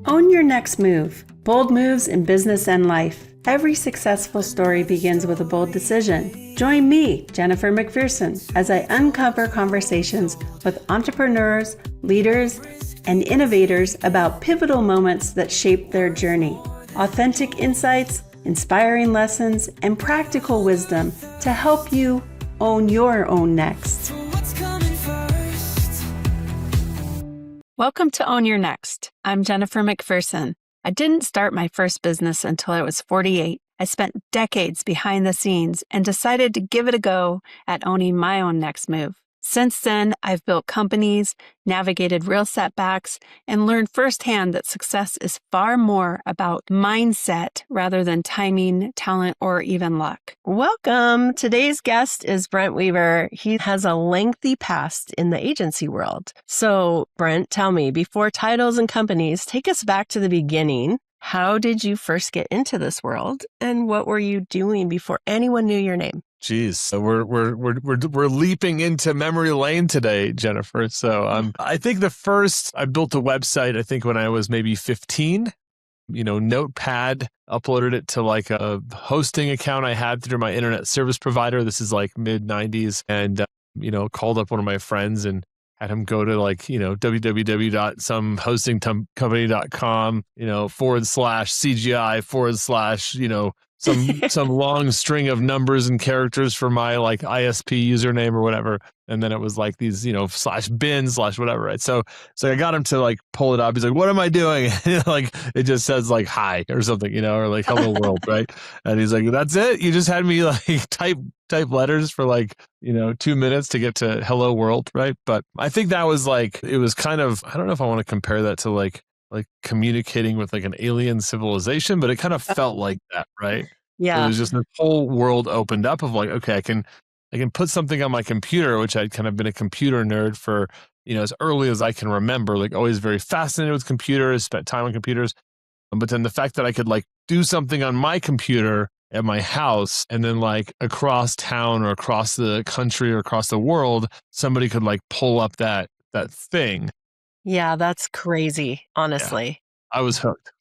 Own your next move. Bold moves in business and life. Every successful story begins with a bold decision. Join me, Jennifer McPherson, as I uncover conversations with entrepreneurs, leaders, and innovators about pivotal moments that shape their journey. Authentic insights, inspiring lessons, and practical wisdom to help you own your own next. Welcome to Own Your Next. I'm Jennifer McPherson. I didn't start my first business until I was 48. I spent decades behind the scenes and decided to give it a go at owning my own next move. Since then, I've built companies, navigated real setbacks, and learned firsthand that success is far more about mindset rather than timing, talent, or even luck. Welcome. Today's guest is Brent Weaver. He has a lengthy past in the agency world. So, Brent, tell me, before titles and companies, take us back to the beginning. How did you first get into this world, and what were you doing before anyone knew your name? Geez, so we're leaping into memory lane today, Jennifer. So I think I built a website, I think when I was maybe 15, Notepad, uploaded it to like a hosting account I had through my internet service provider. This is like mid 90s, and called up one of my friends and had him go to like, www.somehostingcompany.com, /CGI / some long string of numbers and characters for my like ISP username or whatever. And then it was like these, /bin/whatever, right? So I got him to like pull it up. He's like, what am I doing? Like, it just says like, hi or something, or like, hello world, right? And he's like, that's it? You just had me like type letters for like, 2 minutes to get to hello world, right? But I think that was like, it was kind of, I don't know if I want to compare that to like communicating with like an alien civilization, but it kind of felt like that, right? Yeah. It was just this whole world opened up of like, okay, I can put something on my computer, which I'd kind of been a computer nerd for, as early as I can remember, like always very fascinated with computers, spent time on computers. But then the fact that I could like do something on my computer at my house, and then like across town or across the country or across the world, somebody could like pull up that thing. Yeah, that's crazy, honestly. Yeah, I was hooked.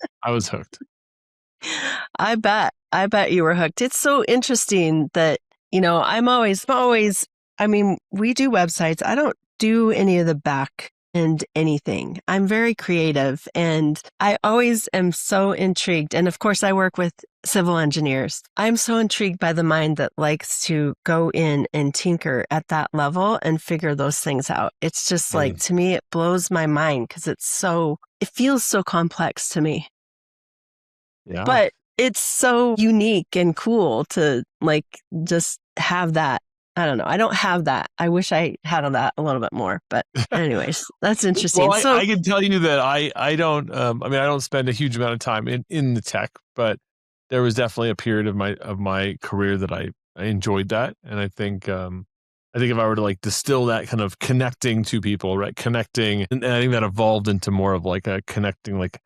I bet you were hooked. It's so interesting that, I'm always, we do websites. I don't do any of the back end anything. I'm very creative, and I always am so intrigued. And of course, I work with civil engineers. I'm so intrigued by the mind that likes to go in and tinker at that level and figure those things out. It's just like, to me, it blows my mind because it feels so complex to me. Yeah. But it's so unique and cool to like just have that. I don't know. I don't have that. I wish I had that a little bit more. But anyways, that's interesting. Well, I can tell you that I don't. I don't spend a huge amount of time in the tech, but there was definitely a period of my career that I enjoyed that, and I think if I were to like distill that kind of connecting to people, right? Connecting, and I think that evolved into more of like a connecting, like,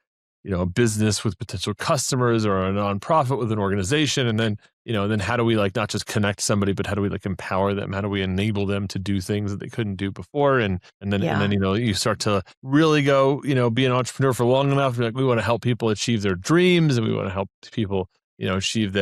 a business with potential customers or a nonprofit with an organization. And then, then how do we like not just connect somebody, but how do we like empower them? How do we enable them to do things that they couldn't do before? And then, you start to really go, be an entrepreneur for long enough. Like, we want to help people achieve their dreams, and we want to help people, achieve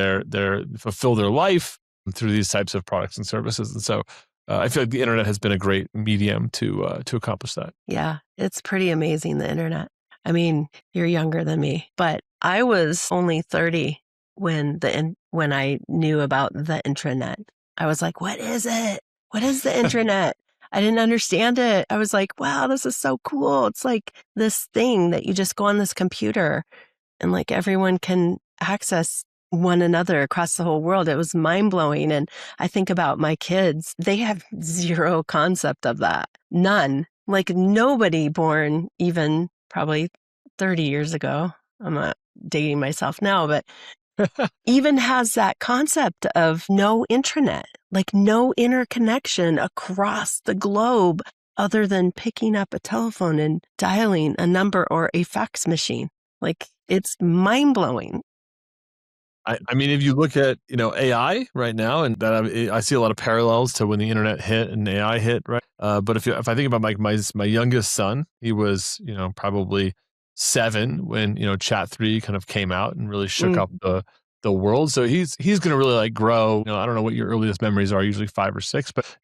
fulfill their life through these types of products and services. And so I feel like the internet has been a great medium to accomplish that. Yeah, it's pretty amazing, the internet. I mean, you're younger than me, but I was only 30 when I knew about the intranet. I was like, what is it? What is the intranet? I didn't understand it. I was like, wow, this is so cool. It's like this thing that you just go on this computer and like everyone can access one another across the whole world. It was mind blowing. And I think about my kids, they have zero concept of that. None. Like nobody born even probably 30 years ago. I'm not dating myself now, but even has that concept of no intranet, like no interconnection across the globe other than picking up a telephone and dialing a number or a fax machine. Like, it's mind blowing. I mean, if you look at, AI right now, and that I see a lot of parallels to when the internet hit and AI hit, right? But if I think about my youngest son, he was, probably 2007 when, Chat 3 kind of came out and really shook up the world. So he's going to really like grow. I don't know what your earliest memories are, usually 5 or 6, but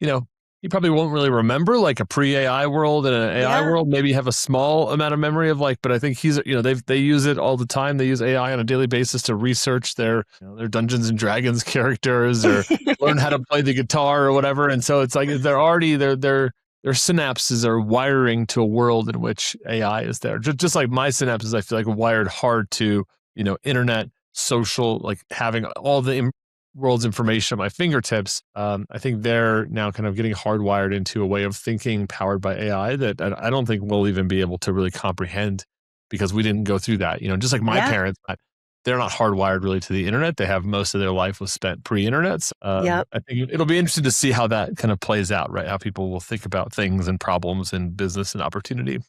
you probably won't really remember like a pre-AI world and an AI Yeah. world. Maybe have a small amount of memory of but I think they use it all the time. They use AI on a daily basis to research their Dungeons and Dragons characters or learn how to play the guitar or whatever. And so it's like they're already their synapses are wiring to a world in which AI is there. Just like my synapses, I feel like are wired hard to internet, social, like having all the world's information at my fingertips. I think they're now kind of getting hardwired into a way of thinking powered by AI that I don't think we'll even be able to really comprehend because we didn't go through that. Just like my Yeah. parents, they're not hardwired really to the internet. They have most of their life was spent pre-internet. So, Yep. I think it'll be interesting to see how that kind of plays out, right? How people will think about things and problems and business and opportunity,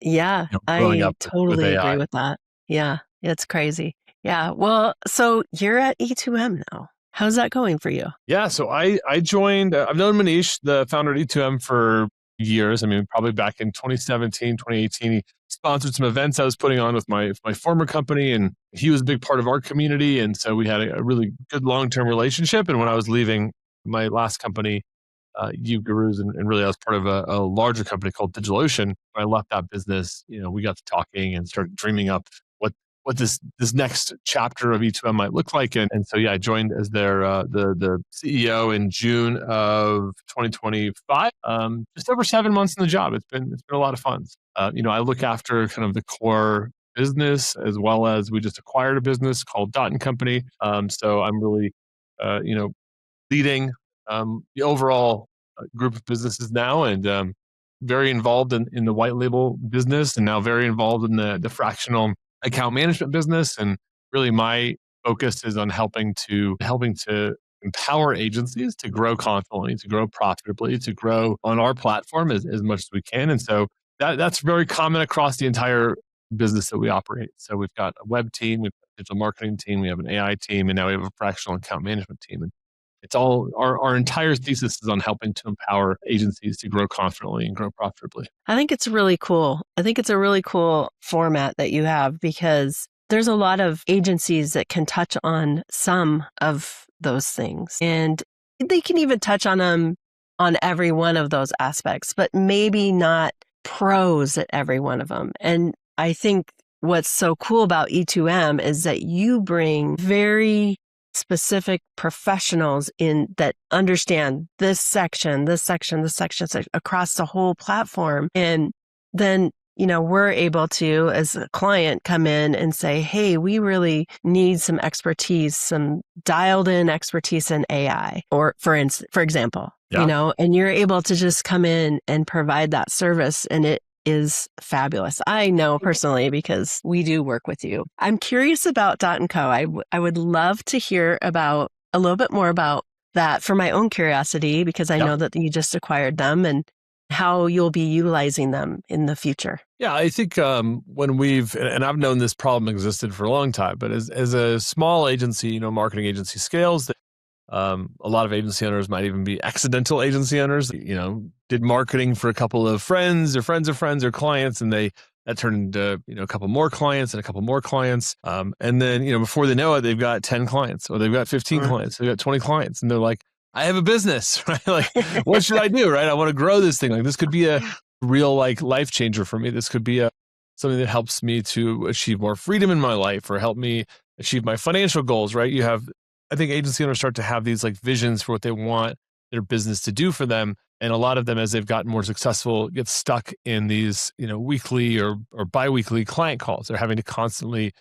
Yeah. growing I up with totally agree AI. with that. Yeah. It's crazy. Yeah. Well, so you're at E2M now. How's that going for you? Yeah, so I joined. I've known Manish, the founder at E2M, for years. I mean, probably back in 2017, 2018. He sponsored some events I was putting on with my former company, and he was a big part of our community. And so we had a really good long term relationship. And when I was leaving my last company, You Gurus, and really I was part of a larger company called DigitalOcean. When I left that business, we got to talking and started dreaming up what this next chapter of E2M might look like. And so yeah, I joined as their the CEO in June of 2025. Just over 7 months in the job. It's been a lot of fun. I look after kind of the core business as well as we just acquired a business called Dot and Company. So I'm really leading the overall group of businesses now, and very involved in the white label business, and now very involved in the fractional account management business. And really my focus is on helping to empower agencies to grow confidently, to grow profitably, to grow on our platform as much as we can. And so that's very common across the entire business that we operate. So we've got a web team, we've got a digital marketing team, we have an AI team, and now we have a fractional account management team. And it's all our entire thesis is on helping to empower agencies to grow confidently and grow profitably. I think it's really cool. I think it's a really cool format that you have because there's a lot of agencies that can touch on some of those things. And they can even touch on them on every one of those aspects, but maybe not pros at every one of them. And I think what's so cool about E2M is that you bring very specific professionals in that understand this section across the whole platform. And then, we're able to, as a client, come in and say, hey, we really need some expertise, some dialed in expertise in AI, or for example, Yeah. and you're able to just come in and provide that service. And it is fabulous. I know personally because we do work with you. I'm curious about Dot & Co. I would love to hear about a little bit more about that for my own curiosity, because I Yeah. know that you just acquired them and how you'll be utilizing them in the future. Yeah, I think when and I've known this problem existed for a long time, but as a small agency, marketing agency scales, a lot of agency owners might even be accidental agency owners, did marketing for a couple of friends or friends of friends or clients, and that turned into, a couple more clients and a couple more clients. And then, before they know it, they've got 10 clients or they've got 15 clients, they've got 20 clients, and they're like, I have a business, right? Like, what should I do? Right. I want to grow this thing. Like, this could be a real like life changer for me. This could be something that helps me to achieve more freedom in my life or help me achieve my financial goals, right? I think agency owners start to have these like visions for what they want their business to do for them. And a lot of them, as they've gotten more successful, get stuck in these, weekly or biweekly client calls. They're having to constantly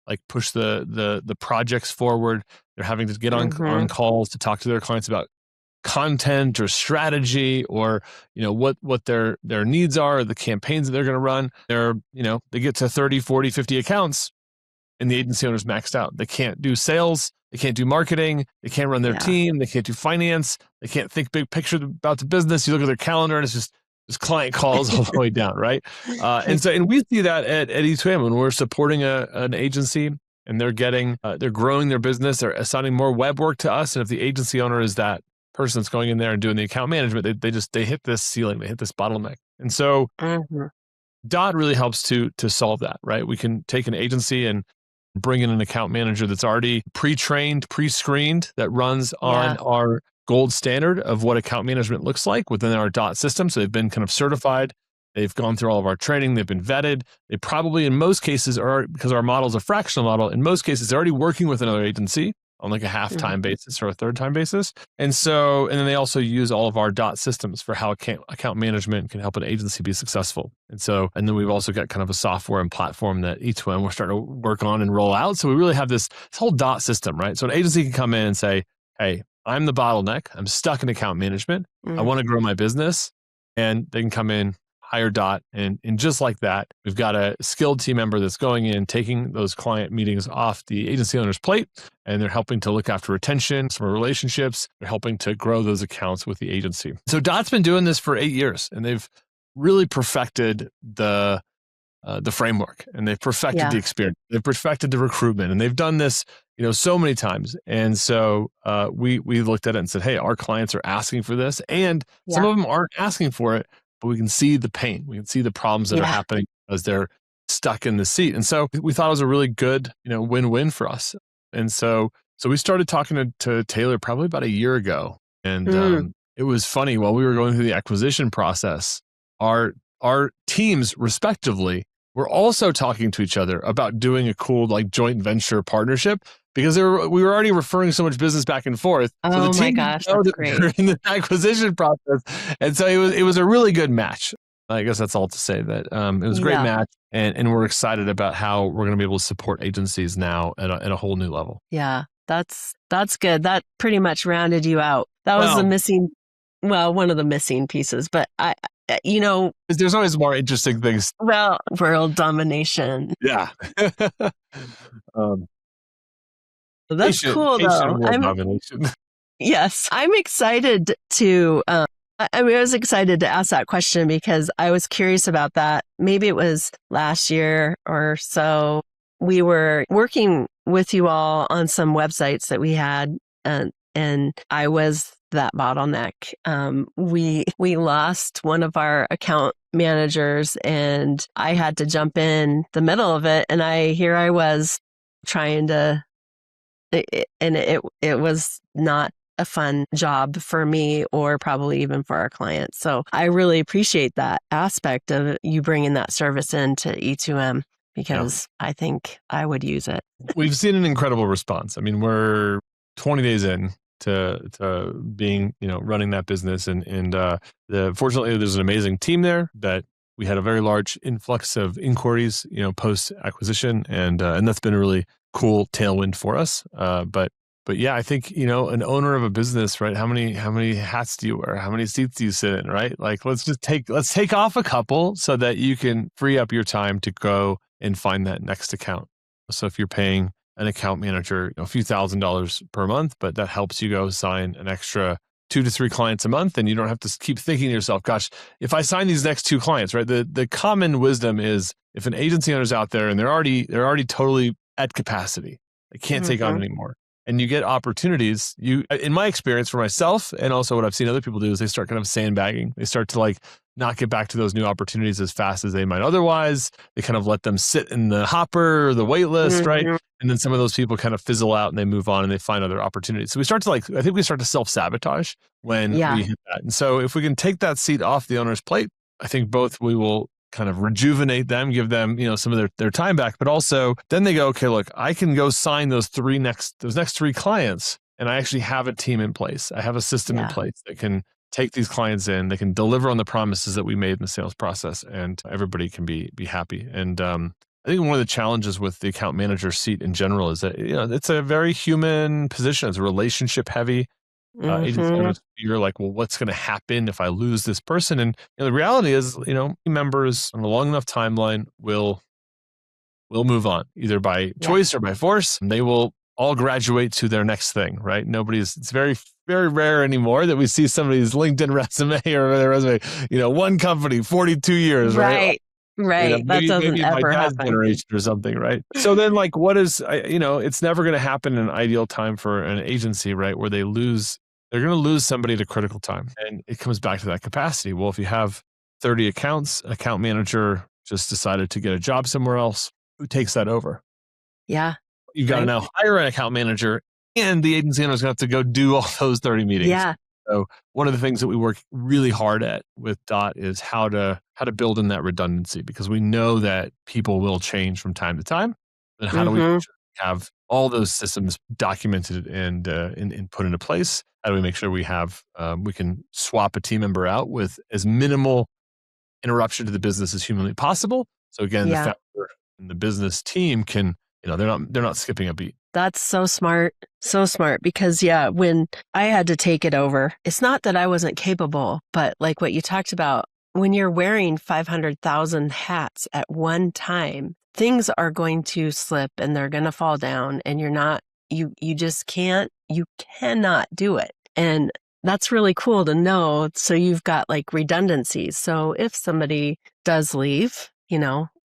like push the projects forward. They're having to get on calls to talk to their clients about content or strategy or what their needs are, the campaigns that they're going to run. They get to 30, 40, 50 accounts, and the agency owner's maxed out. They can't do sales. They can't do marketing. They can't run their team. They can't do finance. They can't think big picture about the business. You look at their calendar and it's just client calls all the way down, right? And we see that at E2M when we're supporting an agency and they're growing their business. They're assigning more web work to us. And if the agency owner is that person that's going in there and doing the account management, they hit this ceiling. They hit this bottleneck. And so Dot really helps to solve that, right? We can take an agency and bring in an account manager that's already pre-trained, pre-screened, that runs on Yeah. our gold standard of what account management looks like within our Dot system. So they've been kind of certified. They've gone through all of our training. They've been vetted. They probably, in most cases, are, because our model is a fractional model, in most cases, they're already working with another agency on like a half-time basis or a third-time basis. And then they also use all of our Dot systems for how account management can help an agency be successful. And then we've also got kind of a software and platform that E2M we're starting to work on and roll out. So we really have this whole Dot system, right? So an agency can come in and say, hey, I'm the bottleneck. I'm stuck in account management. I want to grow my business. And they can come in, hire Dot, and just like that, we've got a skilled team member that's going in, taking those client meetings off the agency owner's plate, and they're helping to look after retention, some relationships. They're helping to grow those accounts with the agency. So Dot's been doing this for 8 years, and they've really perfected the framework, and they've perfected the experience. They've perfected the recruitment, and they've done this, so many times. And so we looked at it and said, hey, our clients are asking for this, and some of them aren't asking for it, but we can see the pain. We can see the problems that are happening as they're stuck in the seat. And so we thought it was a really good, win-win for us. And so we started talking to Taylor probably about a year ago. And it was funny, while we were going through the acquisition process, our teams respectively were also talking to each other about doing a cool like joint venture partnership, because we were already referring so much business back and forth. So Oh the my team gosh, know that's that great. we're in the acquisition process. And so it was a really good match. I guess that's all to say that it was a great match, and we're excited about how we're going to be able to support agencies now at a whole new level. Yeah, that's good. That pretty much rounded you out. That was one of the missing pieces, but there's always more interesting things. Well, world domination. Yeah. That's cool though. Yes, I'm excited to, I was excited to ask that question because I was curious about that. Maybe it was last year or so. We were working with you all on some websites that we had, and I was that bottleneck. We lost one of our account managers, and I had to jump in the middle of it. And I was trying to, and it was not a fun job for me or probably even for our clients. So I really appreciate that aspect of you bringing that service into E2M, because I think I would use it. We've seen an incredible response. I mean, we're 20 days in to being, running that business. And fortunately, there's an amazing team there that we had a very large influx of inquiries, post acquisition. And that's been a really cool tailwind for us. But yeah, I think, an owner of a business, right? How many hats do you wear? How many seats do you sit in, right? Like, let's take off a couple so that you can free up your time to go and find that next account. So if you're paying an account manager a few $1,000s per month, but that helps you go sign an extra 2 to 3 clients a month, and you don't have to keep thinking to yourself, gosh, if I sign these next 2 clients, right? The common wisdom is, if an agency owner's out there and they're already totally at capacity, they can't take on anymore, and you get opportunities, in my experience for myself, and also what I've seen other people do, is they start kind of sandbagging. They start to not get back to those new opportunities as fast as they might otherwise. They kind of let them sit in the hopper or the wait list, right? And then some of those people kind of fizzle out and they move on and they find other opportunities. So we start to I think we start to self-sabotage when we hit that. And so if we can take that seat off the owner's plate, I think both we will kind of rejuvenate them, give them, some of their time back, but also then they go, okay, look, I can go sign those next 3 clients, and I actually have a team in place. I have a system in place that can take these clients in, they can deliver on the promises that we made in the sales process, and everybody can be happy. And I think one of the challenges with the account manager seat in general is that, it's a very human position. It's relationship heavy. Agency owners, you're like, well, what's going to happen if I lose this person? And the reality is, members on a long enough timeline will move on, either by choice or by force. And they will all graduate to their next thing, right? It's very, very rare anymore that we see somebody's LinkedIn resume or their resume, one company, 42 years, right? Right. That doesn't maybe ever my dad's happen. generation or something, right? So then it's never going to happen in an ideal time for an agency, right? Where they're going to lose somebody at a critical time. And it comes back to that capacity. Well, if you have 30 accounts, account manager just decided to get a job somewhere else, who takes that over? Yeah. You've got to Right. now hire an account manager, and the agency owner is going to have to go do all those 30 meetings. Yeah. So one of the things that we work really hard at with Dot is how to build in that redundancy, because we know that people will change from time to time. And how do we make Mm-hmm. sure we have all those systems documented and put into place? How do we make sure we have we can swap a team member out with as minimal interruption to the business as humanly possible? So again, the Yeah. founder and the business team can, they're not skipping a beat. That's so smart. So smart because when I had to take it over, it's not that I wasn't capable, but like what you talked about, when you're wearing 500,000 hats at one time, things are going to slip and they're going to fall down and you just you cannot do it. And that's really cool to know. So you've got like redundancies. So if somebody does leave,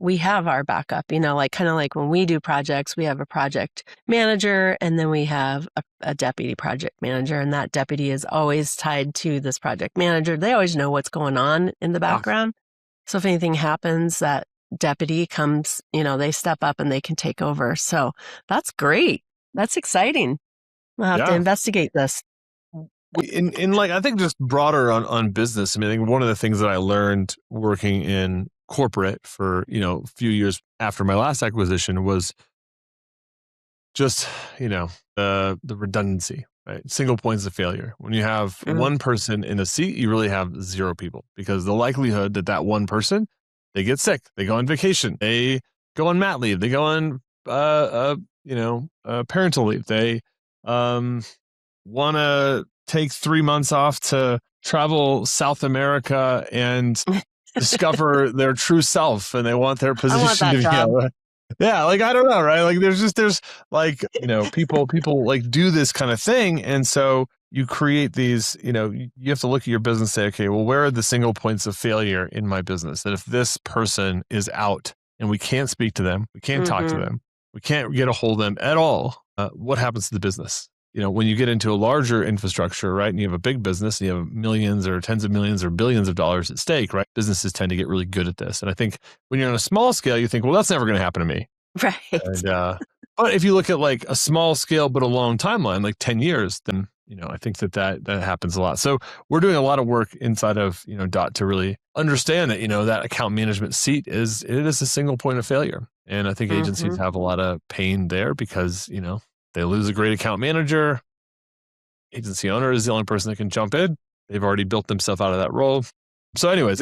we have our backup, like kind of like when we do projects, we have a project manager and then we have a deputy project manager, and that deputy is always tied to this project manager. They always know what's going on in the Yeah. background. So if anything happens, that deputy comes, they step up and they can take over. So that's great. That's exciting. We'll have to Yeah. investigate this. In like, I think just broader on business. I mean, I think one of the things that I learned working in corporate for, a few years after my last acquisition was just, the redundancy, right? Single points of failure. When you have one person in a seat, you really have zero people, because the likelihood that one person, they get sick, they go on vacation, they go on mat leave, they go on, parental leave, they, want to take 3 months off to travel South America and discover their true self, and they want their I want position that to be, job. yeah, like, I don't know, right? Like there's like, people like do this kind of thing. And so you create these, you have to look at your business and say, okay, well, where are the single points of failure in my business? That if this person is out and we can't speak to them, we can't talk to them, we can't get a hold of them at all, what happens to the business? When you get into a larger infrastructure, right, and you have a big business and you have millions or tens of millions or billions of dollars at stake, right, businesses tend to get really good at this. And I think when you're on a small scale, you think, well, that's never going to happen to me. Right. And, but if you look at like a small scale, but a long timeline, like 10 years, then, I think that happens a lot. So we're doing a lot of work inside of, Dot to really understand that, that account management seat it is a single point of failure. And I think agencies have a lot of pain there because, they lose a great account manager. Agency owner is the only person that can jump in. They've already built themselves out of that role. So anyways,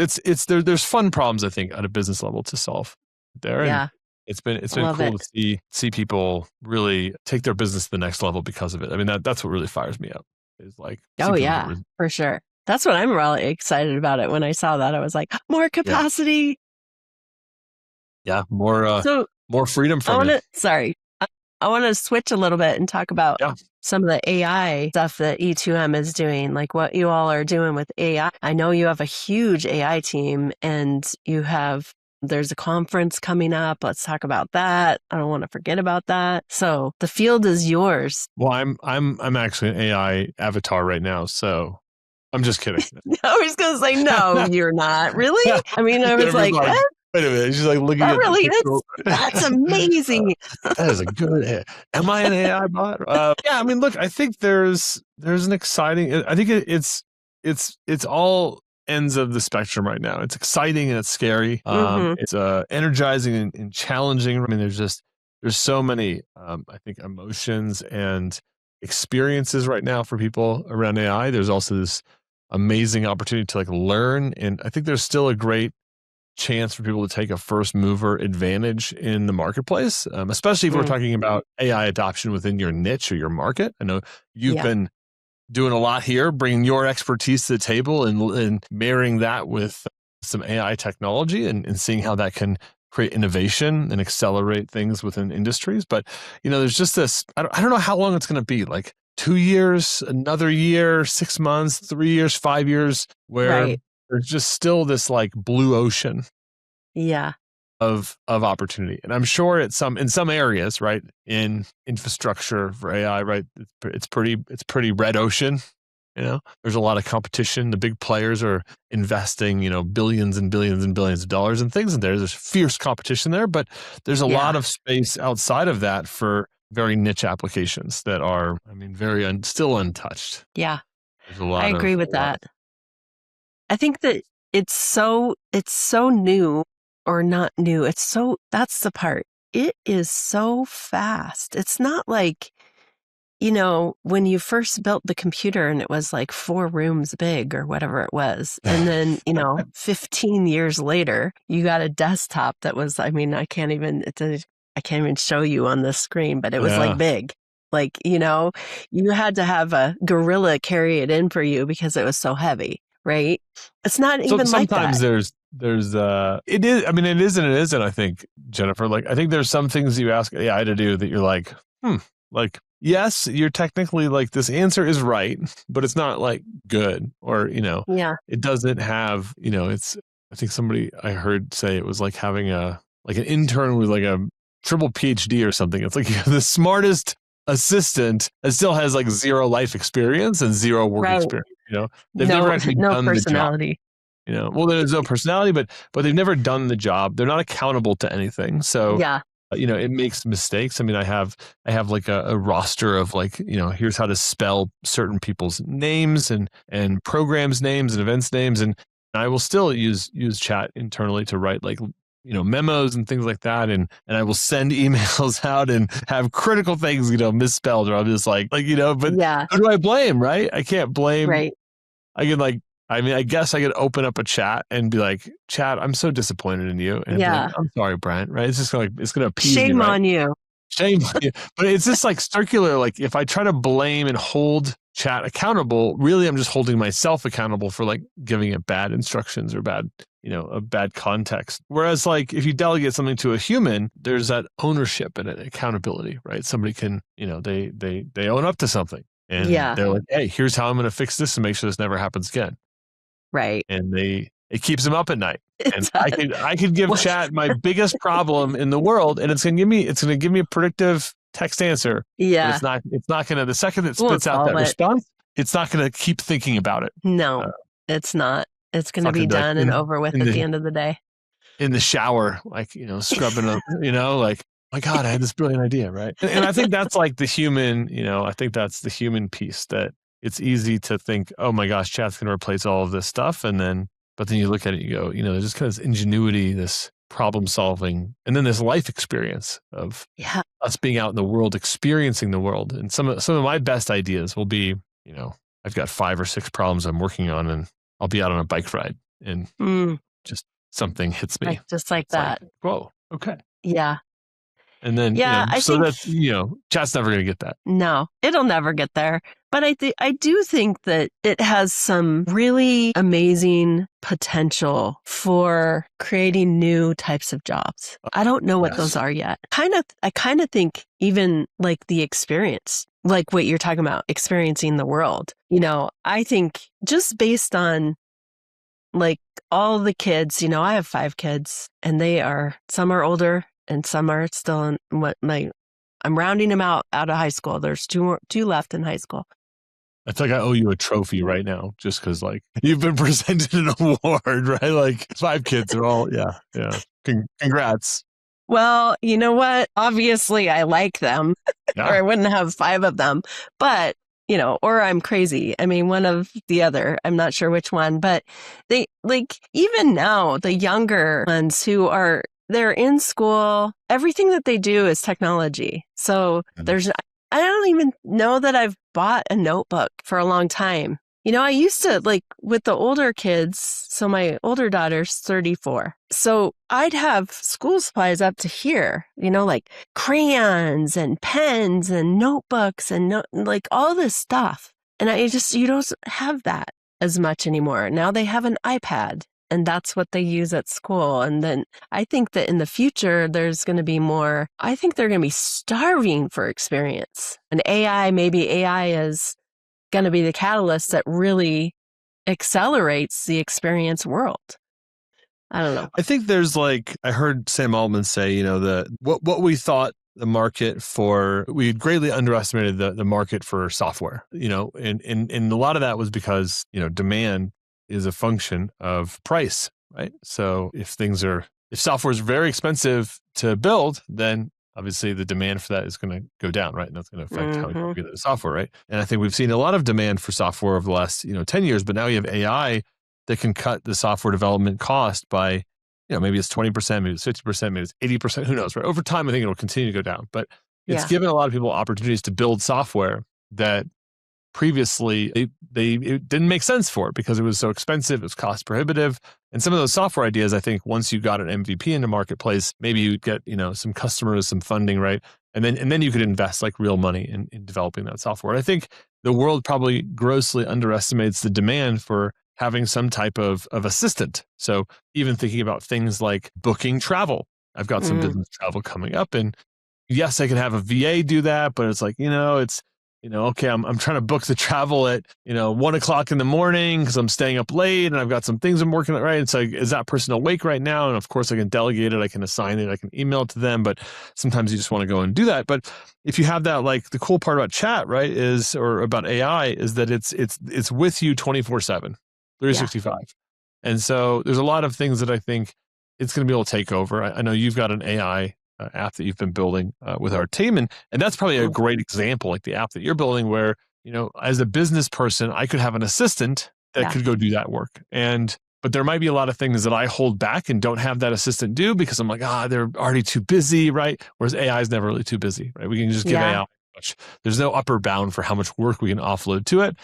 there's fun problems, I think, at a business level to solve there. Yeah. And it's been Love cool it. to see people really take their business to the next level because of it. I mean, that's what really fires me up, is like, Oh yeah, for sure. That's what I'm really excited about it. When I saw that, I was like, more capacity. Yeah, more freedom from it. I want to switch a little bit and talk about Yeah. some of the AI stuff that E2M is doing, like what you all are doing with AI. I know you have a huge AI team and there's a conference coming up. Let's talk about that. I don't want to forget about that. So the field is yours. Well, I'm actually an AI avatar right now, so I'm just kidding. I was going to say, no, you're not. Really? I mean, I was like, what? Wait a minute. She's like looking at really is. That's amazing. That is a good. Am I an AI bot? Yeah. I mean, look. I think there's an exciting. I think it's all ends of the spectrum right now. It's exciting and it's scary. It's energizing and challenging. I mean, there's so many. I think emotions and experiences right now for people around AI. There's also this amazing opportunity to like learn, and I think there's still a great chance for people to take a first mover advantage in the marketplace, especially if we're talking about AI adoption within your niche or your market. I know you've been doing a lot here, bringing your expertise to the table and marrying that with some AI technology and seeing how that can create innovation and accelerate things within industries. But, there's just this, I don't know how long it's going to be, like 2 years, another year, 6 months, 3 years, 5 years, where there's just still this like blue ocean of opportunity. And I'm sure in some areas, right, in infrastructure for AI, right, it's pretty red ocean. There's a lot of competition. The big players are investing, billions and billions and billions of dollars in things, and there's fierce competition there, but there's a lot Yeah. of space outside of that for very niche applications that are, still untouched. Yeah. There's a I lot agree of, with that. I think that it's so new, or not new. That's the part. It is so fast. It's not like, when you first built the computer and it was like 4 rooms big or whatever it was. And then, 15 years later, you got a desktop that was, I can't even show you on the screen, but it was like big. Like, you had to have a gorilla carry it in for you because it was so heavy, right? It's not even like that. Sometimes it is, it is and it isn't, I think, Jennifer. Like, I think there's some things you ask AI to do that you're like, like, yes, you're technically like, this answer is right, but it's not like good, or, it doesn't have, I think somebody I heard say it was like having an intern with like a triple PhD or something. It's like you have the smartest assistant that still has like 0 life experience and 0 work experience. They've never actually done personality. the job. Well, there's no personality, but they've never done the job. They're not accountable to anything. So it makes mistakes. I have like a roster of like, here's how to spell certain people's names and programs names and events names, and I will still use chat internally to write like, memos and things like that. And I will send emails out and have critical things, misspelled, or I'm just like, but who do I blame? Right. I can't blame. Right. I can I guess I could open up a chat and be like, chat, I'm so disappointed in you. And like, I'm sorry, Brent. Right. It's just it's going to appease Shame me, right? on you. Shame on you. But it's just like circular. Like, if I try to blame and hold chat accountable, really, I'm just holding myself accountable for like giving it bad instructions or bad, a bad context. Whereas like, if you delegate something to a human, there's that ownership and accountability, right? Somebody can, they own up to something, and they're like, hey, here's how I'm going to fix this and make sure this never happens again. Right. And it keeps them up at night. And I could give chat my biggest problem in the world, and it's going to give me a predictive text answer. Yeah. But it's not going to, the second it spits out that response, it's not going to keep thinking about it. No, it's not. It's going to be done and over with at the end of the day. In the shower, like, scrubbing up, like, my God, I had this brilliant idea, right? And I think that's like the human, I think that's the human piece, that it's easy to think, oh my gosh, chat's going to replace all of this stuff. But then you look at it, you go, there's just kind of this ingenuity, this problem solving, and then this life experience of us being out in the world, experiencing the world. And some of my best ideas will be, I've got 5 or 6 problems I'm working on, and I'll be out on a bike ride, and just something hits me. Just like that. Like, whoa, okay. Yeah. And then, I think that's, chat's never going to get that. No, it'll never get there. But I do think that it has some really amazing potential for creating new types of jobs. I don't know what those are yet. I kind of think even like the experience, like what you're talking about, experiencing the world. I think just based on like all the kids, I have 5 kids, and some are older and some are still in I'm rounding them out of high school. There's 2 left in high school. I feel like I owe you a trophy right now, just because like you've been presented an award, right? Like 5 kids are all, congrats. Well, you know what? Obviously, I like them, or I wouldn't have 5 of them. But or I'm crazy. One of the other. I'm not sure which one, but they like even now the younger ones they're in school. Everything that they do is technology. So I don't even know that I've bought a notebook for a long time. I used to, like, with the older kids, so my older daughter's 34. So I'd have school supplies up to here, like crayons and pens and notebooks and like all this stuff. And you don't have that as much anymore. Now they have an iPad, and that's what they use at school. And then I think that in the future, there's going to be more. I think they're going to be starving for experience. And maybe AI is going to be the catalyst that really accelerates the experience world. I don't know. I think there's I heard Sam Altman say, what we thought the market for, we had greatly underestimated the market for software, and a lot of that was because, demand is a function of price, right? So if software is very expensive to build, then obviously the demand for that is going to go down, right? And that's going to affect how you get the software, right? And I think we've seen a lot of demand for software over the last, 10 years, but now you have AI that can cut the software development cost by, maybe it's 20%, maybe it's 50%, maybe it's 80%, who knows, right? Over time, I think it'll continue to go down, but it's given a lot of people opportunities to build software that previously it didn't make sense for it because it was so expensive, it was cost prohibitive. And some of those software ideas, I think once you got an MVP in the marketplace, maybe you'd get, some customers, some funding, right? And then you could invest like real money in developing that software. And I think the world probably grossly underestimates the demand for having some type of assistant. So even thinking about things like booking travel. I've got some business travel coming up, and yes, I could have a VA do that, but it's like, okay, I'm trying to book the travel at, 1:00 in the morning because I'm staying up late and I've got some things I'm working on, right? It's like, is that person awake right now? And of course I can delegate it, I can assign it, I can email it to them, but sometimes you just want to go and do that. But if you have that, like the cool part about chat, right, or about AI is that it's with you 24/7, 365. And so there's a lot of things that I think it's going to be able to take over. I know you've got an AI app that you've been building with our team. And that's probably a great example, like the app that you're building where, as a business person, I could have an assistant that could go do that work. But there might be a lot of things that I hold back and don't have that assistant do because I'm like, they're already too busy, right? Whereas AI is never really too busy, right? We can just give AI much. There's no upper bound for how much work we can offload to it.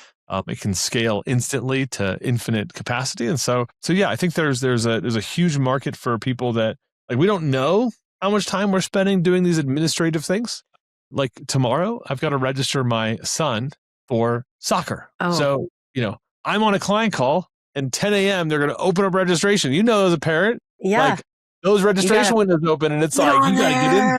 It can scale instantly to infinite capacity. And so yeah, I think there's a huge market for people that, like, we don't know how much time we're spending doing these administrative things. Like tomorrow, I've got to register my son for soccer. Oh. So, I'm on a client call and 10 a.m. they're going to open up registration. As a parent, like those registration windows open and it's like, you got to get in.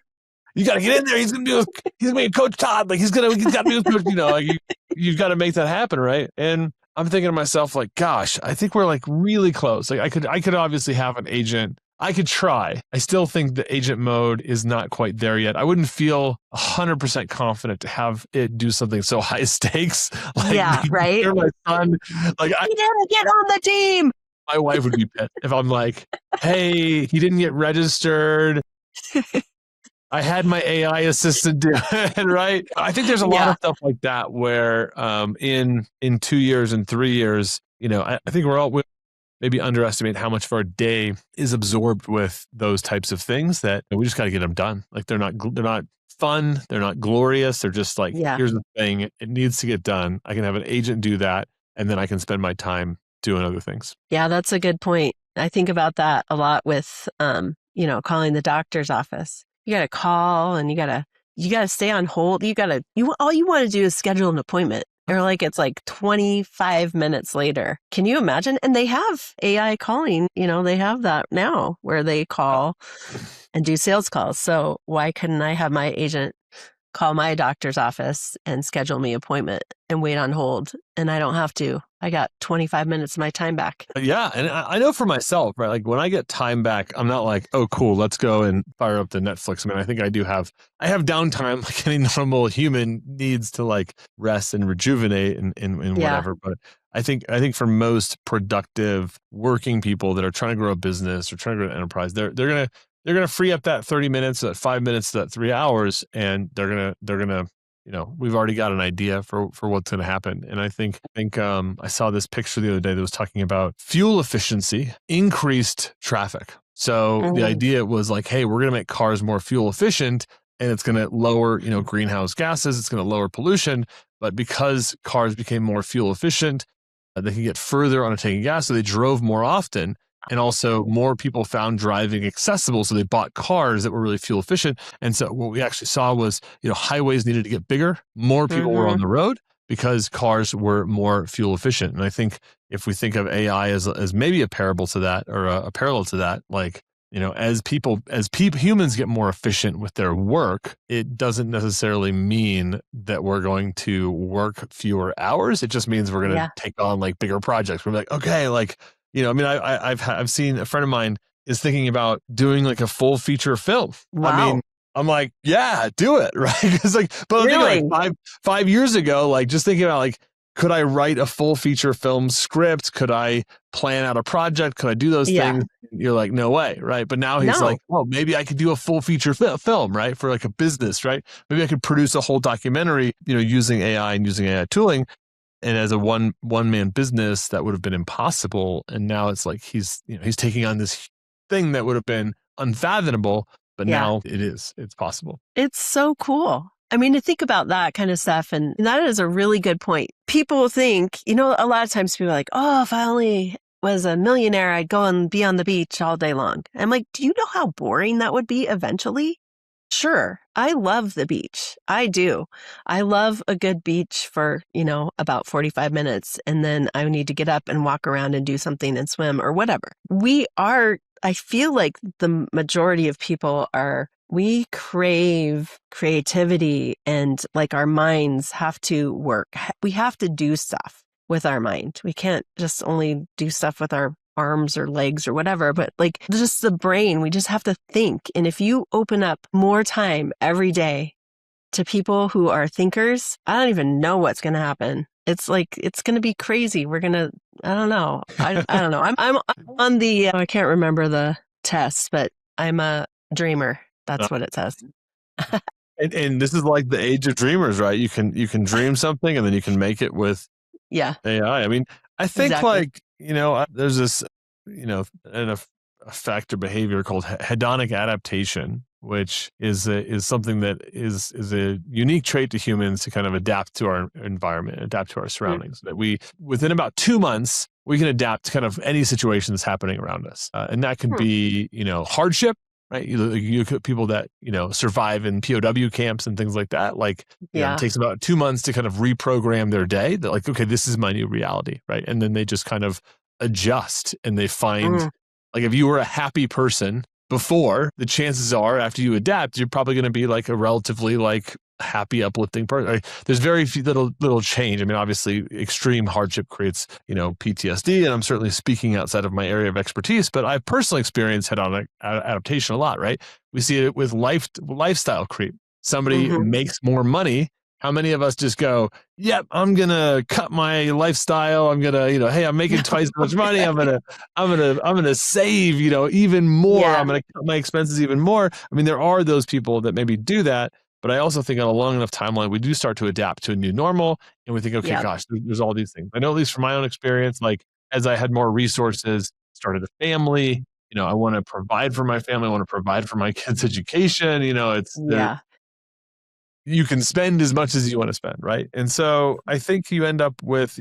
You got to get in there. He's going to be Coach Todd. Like he's got to be with Coach, like you've got to make that happen. Right. And I'm thinking to myself, like, gosh, I think we're like really close. Like I could obviously have an agent. I could try. I still think the agent mode is not quite there yet. I wouldn't feel 100% confident to have it do something so high stakes. Like, right. My son, like, he didn't get on the team. My wife would be pissed if I'm like, hey, he didn't get registered. I had my AI assistant do it, right? I think there's a lot of stuff like that where in 2 years and 3 years, I think we maybe underestimate how much of our day is absorbed with those types of things that we just got to get them done. Like they're not fun. They're not glorious. They're just like, here's the thing. It needs to get done. I can have an agent do that. And then I can spend my time doing other things. Yeah, that's a good point. I think about that a lot with, calling the doctor's office. You got to call and you got to stay on hold. All you want to do is schedule an appointment. Or like it's like 25 minutes later. Can you imagine? And they have AI calling, they have that now where they call and do sales calls. So why couldn't I have my agent call my doctor's office and schedule me an appointment and wait on hold? And I don't have to. I got 25 minutes of my time back. Yeah. And I know for myself, right? Like when I get time back, I'm not like, oh, cool, let's go and fire up the Netflix. I mean, I think I have downtime like any normal human needs to like rest and rejuvenate and whatever. But I think for most productive working people that are trying to grow a business or trying to grow an enterprise, they're gonna free up that 30 minutes, that 5 minutes, that 3 hours, and they're gonna we've already got an idea for what's going to happen. And I think I saw this picture the other day that was talking about fuel efficiency, increased traffic. So the idea was like, hey, we're going to make cars more fuel efficient and it's going to lower, greenhouse gases. It's going to lower pollution. But because cars became more fuel efficient, they can get further on taking gas. So they drove more often. And also more people found driving accessible. So they bought cars that were really fuel efficient. And so what we actually saw was, highways needed to get bigger. More people were on the road because cars were more fuel efficient. And I think if we think of AI as maybe a parable to that or a parallel to that, like, as humans get more efficient with their work, it doesn't necessarily mean that we're going to work fewer hours. It just means we're going to take on like bigger projects. We're like, okay, like, I've seen a friend of mine is thinking about doing like a full feature film. Wow. I mean, I'm like, yeah, do it. Right. Cause like, but I'm thinking like Really? 5 years ago, like just thinking about like, could I write a full feature film script? Could I plan out a project? Could I do those Yeah. things? You're like, no way. Right. But now he's No. like, oh, maybe I could do a full feature film, right? For like a business, right? Maybe I could produce a whole documentary, using AI and using AI tooling. And as a one man business, that would have been impossible. And now it's like he's taking on this thing that would have been unfathomable, but Yeah. now it's possible. It's so cool. I mean, to think about that kind of stuff, and that is a really good point. People think, a lot of times people are like, oh, if I only was a millionaire, I'd go and be on the beach all day long. I'm like, do you know how boring that would be eventually? Sure. I love the beach. I do. I love a good beach for, about 45 minutes. And then I need to get up and walk around and do something and swim or whatever. I feel like the majority of people we crave creativity, and like our minds have to work. We have to do stuff with our mind. We can't just only do stuff with our arms or legs or whatever, but like just the brain, we just have to think. And if you open up more time every day to people who are thinkers, I don't even know what's going to happen. It's like, it's going to be crazy. I don't know. I don't know. I'm on I can't remember the test, but I'm a dreamer. That's what it says. And this is like the age of dreamers, right? You can dream something and then you can make it with AI. I mean, I think Exactly. there's this, an effect or behavior called hedonic adaptation, which is something that is a unique trait to humans to kind of adapt to our environment, adapt to our surroundings. That we, within about 2 months, we can adapt to kind of any situation that's happening around us. And that can be, hardship, right? You people that, survive in POW camps and things like that. Like, it takes about 2 months to kind of reprogram their day. They're like, okay, this is my new reality, right? And then they just kind of adjust and they find, like, if you were a happy person before, the chances are after you adapt, you're probably going to be like a relatively like happy, uplifting person. Like, there's very few little change. I mean, obviously, extreme hardship creates, PTSD, and I'm certainly speaking outside of my area of expertise. But I personally experience hedonic adaptation a lot. Right? We see it with lifestyle creep. Somebody makes more money. How many of us just go, yep, I'm going to cut my lifestyle. I'm going to, hey, I'm making twice as much money. I'm going to save, even more. I'm going to cut my expenses even more. I mean, there are those people that maybe do that, but I also think on a long enough timeline, we do start to adapt to a new normal, and we think, okay, gosh, there's all these things. I know, at least from my own experience, like as I had more resources, started a family, I want to provide for my family. I want to provide for my kids' education. You can spend as much as you want to spend, right? And so I think you end up with,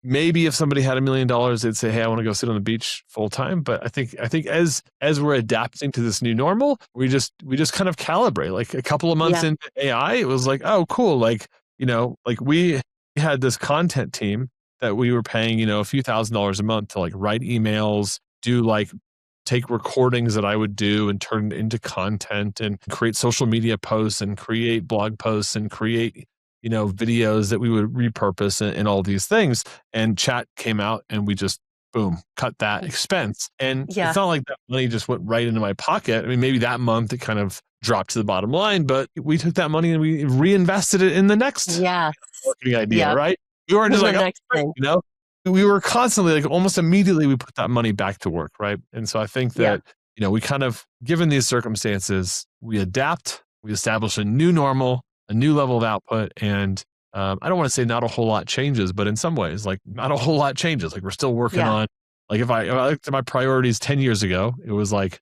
maybe if somebody had $1 million, they'd say, hey, I want to go sit on the beach full time. But I think as we're adapting to this new normal, we just kind of calibrate. Like a couple of months into AI, it was like, oh, cool. Like, like we had this content team that we were paying, a few $1,000s a month to like write emails, do like take recordings that I would do and turn into content and create social media posts and create blog posts and create, videos that we would repurpose and all these things. And chat came out and we just, boom, cut that expense. And it's not like that money just went right into my pocket. I mean, maybe that month it kind of dropped to the bottom line, but we took that money and we reinvested it in the next marketing idea, right? We weren't just like, we were constantly like almost immediately we put that money back to work, right? And so I think that, we kind of, given these circumstances, we adapt, we establish a new normal, a new level of output. And I don't want to say not a whole lot changes, but in some ways, like not a whole lot changes. Like we're still working on, like if I looked at my priorities 10 years ago, it was like,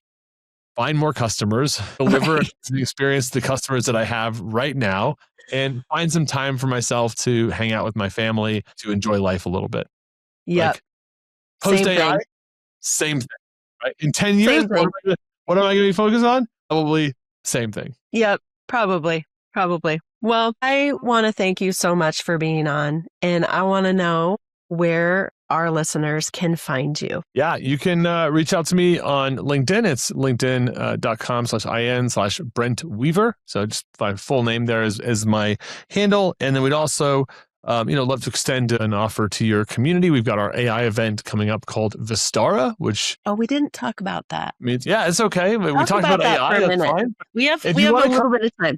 find more customers, deliver the experience to the customers that I have right now, and find some time for myself to hang out with my family, to enjoy life a little bit. Like, post AI, same thing, right? In 10 years, what am I going to be focused on? Probably same thing. Yep, probably. Well, I want to thank you so much for being on, and I want to know where our listeners can find you. Yeah, you can reach out to me on LinkedIn. It's linkedin.com/in/Brent Weaver. So just my full name there is my handle. And then we'd also love to extend an offer to your community. We've got our AI event coming up called Vistara, which Oh, we didn't talk about that. means, yeah, it's okay. We Talk talked about that for AI. a That's minute. fine. We have If a you want to little bit of time.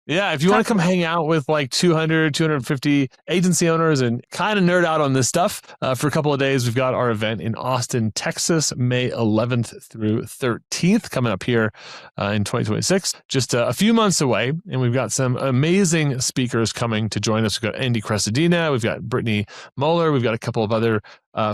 Yeah, if you want to come hang out with like 200, 250 agency owners and kind of nerd out on this stuff for a couple of days, we've got our event in Austin, Texas, May 11th through 13th, coming up here in 2026, just a few months away. And we've got some amazing speakers coming to join us. We've got Andy Crestodina, we've got Brittany Moeller, we've got a couple of other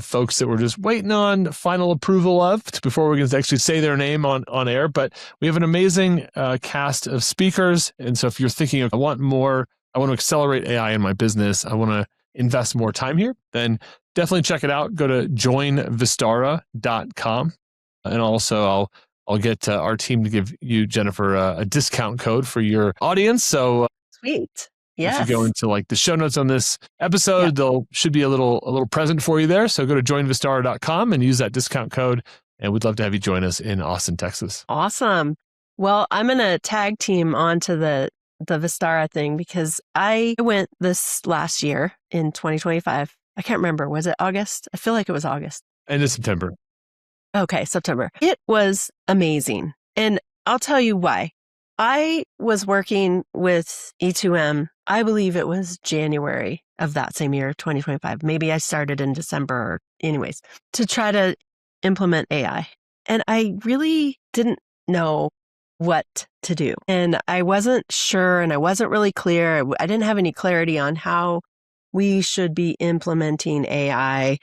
folks that we're just waiting on final approval of before we can actually say their name on air. But we have an amazing cast of speakers. And so if you're thinking of, I want to accelerate AI in my business, I want to invest more time here, then definitely check it out. Go to joinvistara.com. And also I'll get our team to give you, Jennifer, a discount code for your audience. So Sweet. Yes. if you go into like the show notes on this episode, there should be a little present for you there. So go to joinvistara.com and use that discount code. And we'd love to have you join us in Austin, Texas. Awesome. Well, I'm going to tag team onto the Vistara thing because I went this last year in 2025. I can't remember. Was it August? I feel like it was August. End of September. Okay, September. It was amazing. And I'll tell you why. I was working with E2M, I believe it was January of that same year, 2025. Maybe I started in December, anyways, to try to implement AI. And I really didn't know what to do. And I wasn't sure and I wasn't really clear. I didn't have any clarity on how we should be implementing AI.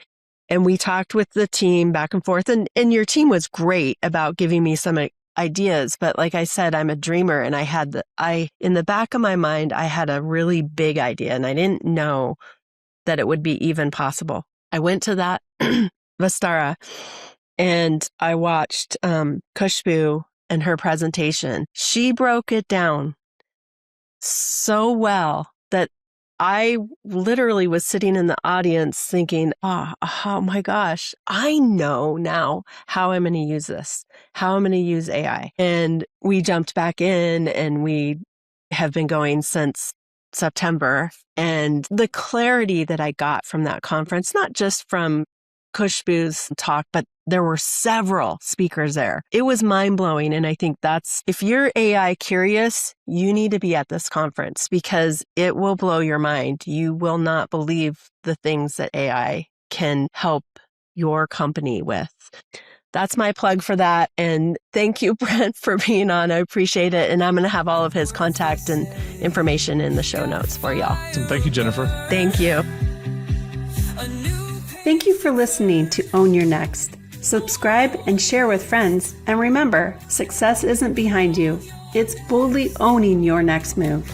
And we talked with the team back and forth. And your team was great about giving me some ideas. But like I said, I'm a dreamer and in the back of my mind, I had a really big idea and I didn't know that it would be even possible. I went to that Vistara and I watched Khushbu and her presentation. She broke it down so well that I literally was sitting in the audience thinking, oh my gosh, I know now how I'm going to use this, how I'm going to use AI. And we jumped back in and we have been going since September. And the clarity that I got from that conference, not just from Khushbu's talk, but there were several speakers there. It was mind-blowing. And I think if you're AI curious, you need to be at this conference because it will blow your mind. You will not believe the things that AI can help your company with. That's my plug for that. And thank you, Brent, for being on. I appreciate it. And I'm going to have all of his contact and information in the show notes for y'all. Thank you, Jennifer. Thank you. Thank you for listening to Own Your Next. Subscribe and share with friends. And remember, success isn't behind you. It's boldly owning your next move.